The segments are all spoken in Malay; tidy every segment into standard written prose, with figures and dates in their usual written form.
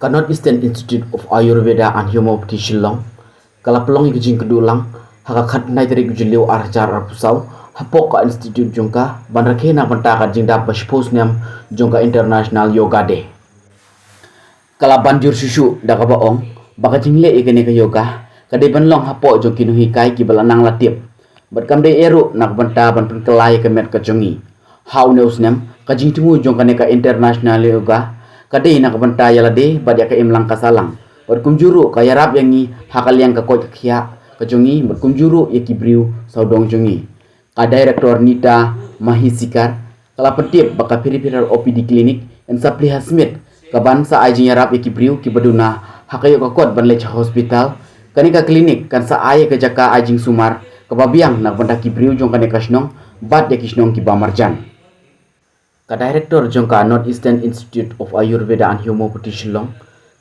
Kanot Eastern Institute of Ayurveda and Homeopathy Shillong, kalapelong ikijing kedulang, hakakat nai dari kujiliu arjar arpusau, hapok ka institute jongka, banrakhe na bantaka jingda bashpos niam jongka International Yoga Day. Kalaban jur susu daga baong, baka jingle ikene ka yoga, kadai banlong hapok jong kinuhi kai ki balanang latip. Berkam de eru nak banta ban kelai ke met ka jongi. Hau neus nem ka jing timu jong ka International Yoga. Kadai nak banta yala de badia ka imlang kasalang. Berkum juru ka yarap yangi hakal yang ka koi kia ka jongi berkum juru yaki briu saudong jongi. Ka director Nita Mahisikar kala petip baka piri-piral OPD klinik en Sapliha Smith kaban sa ajing yarap yaki briu ki baduna hakayo ka kot ban lecha hospital kanika klinik kan sa aye ka jaka ajing sumar kababiang nak banta ki briu jong kanika snong bat ya kisnong ki bamarjan. Ka director jongka North Eastern Institute of Ayurveda and Homeopathy Shillong,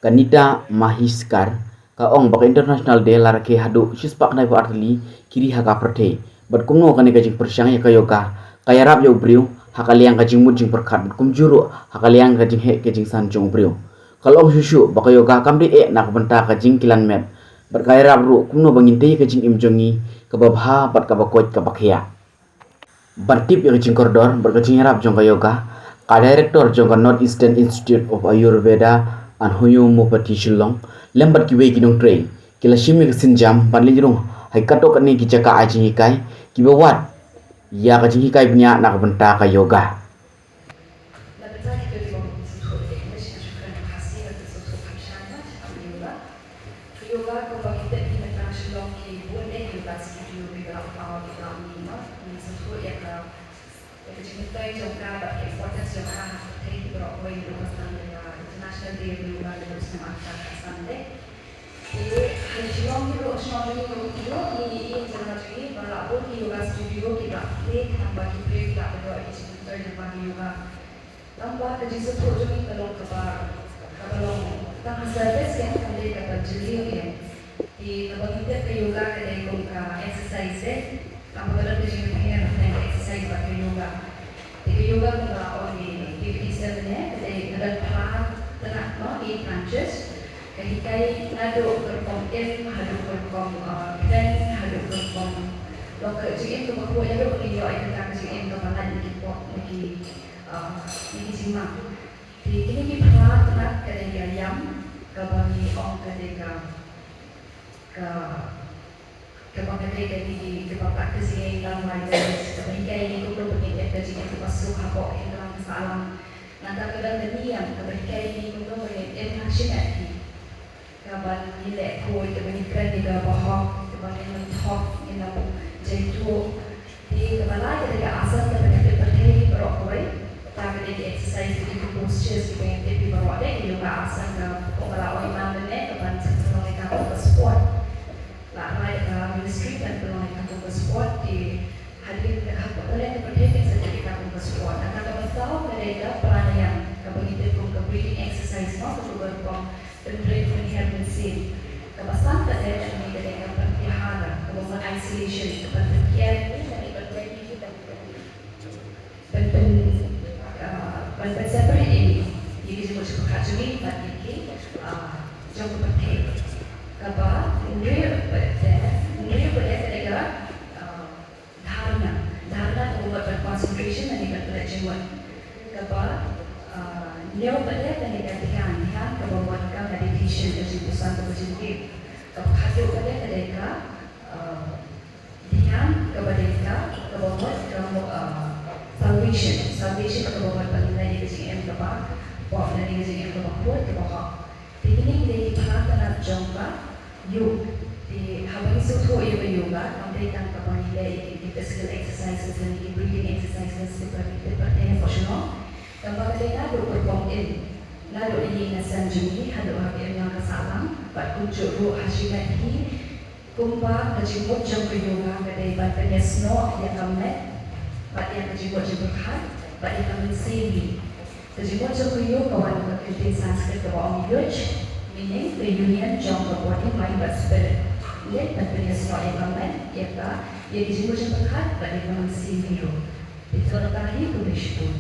Kanita Mahiskar, ka ong baka International Day larake hadu sispak nai artli kiri haka perte. Berkumno kanika jing persyang ya kayoga, kayarap ya ubriu, hakaliang kajing mujing perkat berkum juru, hakaliang kajing he kajing san jong ubriu. Kalau susu baka yoga kamdi nak benta kajing kilan met. Berkayarap ru kumno banginte kajing imjongi kababha bat kabakot kabakya. Bantip yang kajing koridor berkajing yarap jongka yoga, ka director jongka North Eastern Institute of Ayurveda and Homeopathy Shillong, lembat ki wei kinong train, kila shimi kesinjam banlirung hai kato kani ki jaka ajing hikai, ki bawat ya kajing hikai punya nak benta ka yoga. Tambah kerja support juga tolong kalau tang service yang kami dapat jeli yang di tempat kita ke yoga kedai kongka exercise tambah dalam kerja kita yang exercise pakai yoga. Di yoga kita orang di activity sebenarnya kedai dalam pelan tenang no di Prancis. Kehikai hadu perform hadu perform dan hadu perform. Kalau kerja itu bahawa yang berlaku di yoga kita kerja itu malah di pop lagi. Ini simak. Di sini kita pernah kedai ayam, kebagi ong kedai ke kedai di bapak kesini dalam wajah. Ketika ini kita berpikir kerja itu pasuk apa yang dalam salam. Nanti kadang demikian. Ketika ini kita berpikir hasilnya. Kaban nilai koi kemudian kerja bahwa kemudian mentok ini jatuh di kepala ketika asal kemudian berhenti berokoi. Tapi di exercise di postures di pengen tapi bawa deh juga asal ke kepala orang mana ke bantu mereka ke sport. Lah right ministry dan mereka ke sport di hadir apa boleh berhenti sertifikat ke sport. Dan kalau tahu mereka pelayanan kebegitu ke breathing exercise mau ke berpom dan breathing health mesin. Kepasan tak ada yang mereka berpihara ke isolation kepada care ini dari berbagai kita Pada seperti ini, jadi semua kacui pada ini, jauh berhenti. Kapa, ini pada mereka dharna untuk berkonsentrasi dan berpelajaran. Kapa, dia pada mereka ध्यान kebawa mereka meditation dan jurusan berjudi. Kapa hati pada mereka ध्यान kepada mereka kebawa salvation kebawa panilai di sini yang kepak, bawa dari sini yang kepak buat kepak. Di sini kita diperhatikan jangka yuk di habis itu yoga, memberikan panilai di physical exercises dan di breathing exercises seperti emotional. Tanpa kita berperform lalu ini nasan juni hadu hadir yang kesalam, bat kunjuk ruh hasilnya ini kumpa kejimut jangka yoga kedai batanya snow yang kamet. Pak yang kejimut berkat, pak yang kami sini. Kejimut jangka kawan berkaitan Sanskrit kawan yuj, meaning the union jangka body mind but spirit. Ia tentunya semua yang kamen, ia kejimut berkat, pak yang kami sini. Itu orang tadi tulis pun.